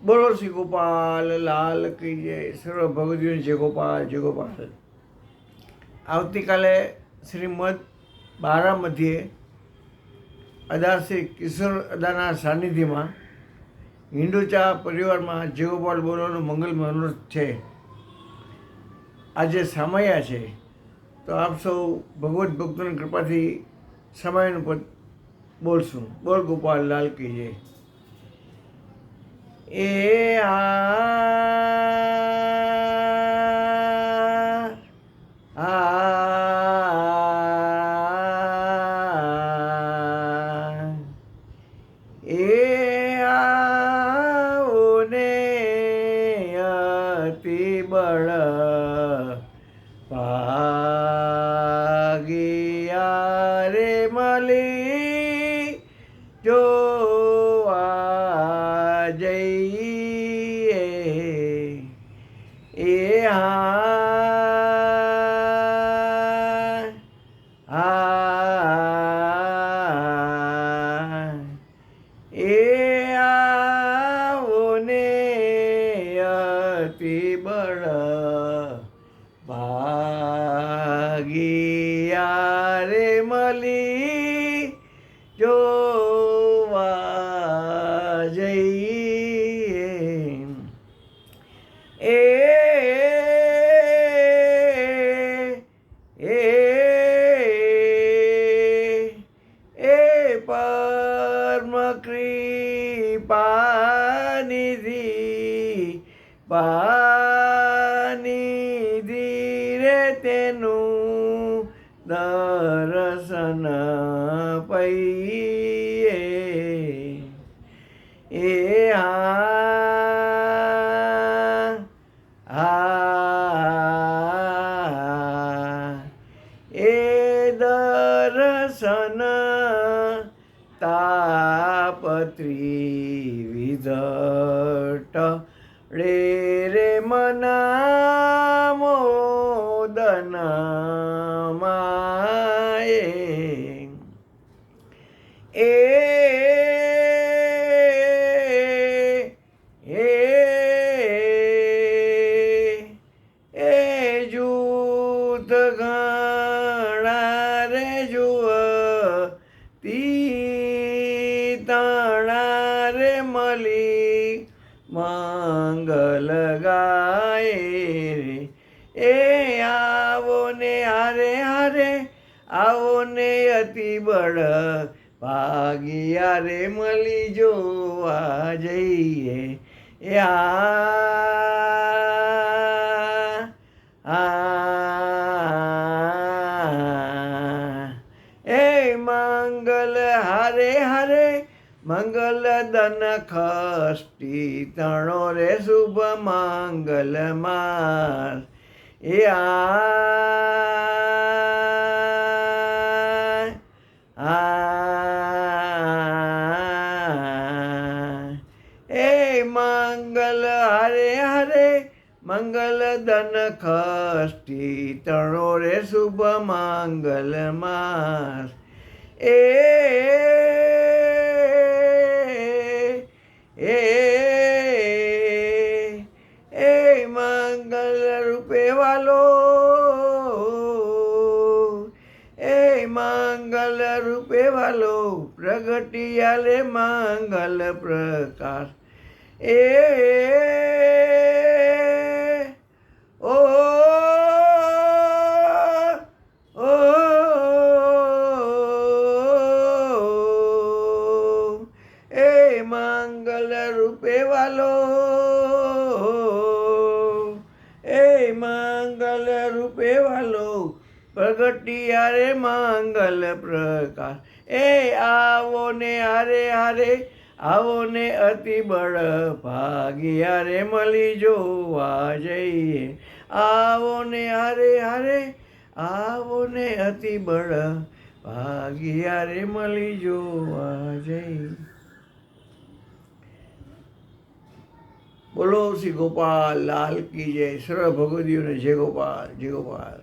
બોલો શ્રી ગોપાલ લાલ કી જય. સર્વ ભગવદીઓને જય ગોપાલ જય ગોપાલ. આવતીકાલે શ્રીમદ બારામધ્યે અદા શ્રી કિશોર અદાના સાનિધ્યમાં હિન્દુચા પરિવારમાં જય ગોપાલ બોલવાનું મંગલ મનોરથ છે. આજે સામૈયા છે, તો આપ સૌ ભગવત ભક્તોની કૃપાથી સમયનું પદ બોલશું. બોલ ગોપાલ લાલ કી જય. એ ઓને અતિ બળ ભાગિયા રે મળી જોવા જઈએ. એ આવોને અતિ બળ ભાગિયા રે મળી જોવા જઈએ. પરમ કૃપાનિધિ પાનિધિ રે તેનું દર્શન પૈયે. એ એ દર્શન તાપત્રી વિધટ રે મના મોદન માયે. એ જૂથ ઘણા રે જુવતી તણા રે મળી મંગલ ગાય. એ આવો ને હારે હારે આવો ને અતિ બળ ભાગિયા રે મળી જોવા જઈએ. એ એ મંગલ હારે હારે મંગલ દન ખષ્ટી તણો રે શુભ મંગલ માસ. એ એ મંગલ હારે હારે મંગલ દન ખષ્ટી તણો રે શુભ મંગલ માસ. એ મંગલ રૂપે વાલો મંગલ રૂપે વાલો પ્રગટિયા રે મંગલ પ્રકાશ. ઓ મંગલ રૂપે વાલો મંગલ રૂપે વાલો પ્રગટિયા રે મંગલ પ્રકાશ. એ આવો ને હારે હારે આવો ને અતિ બળ ભાગિયા રે મળી જોવા જઈએ. આવો ને હારે હારે આવો ને અતિ બળ ભાગિયા રે મળી જોવા જઈએ. બોલો શ્રી ગોપાલ લાલ કી જય. સર્વ ભગવદીઓને જય ગોપાલ જય ગોપાલ.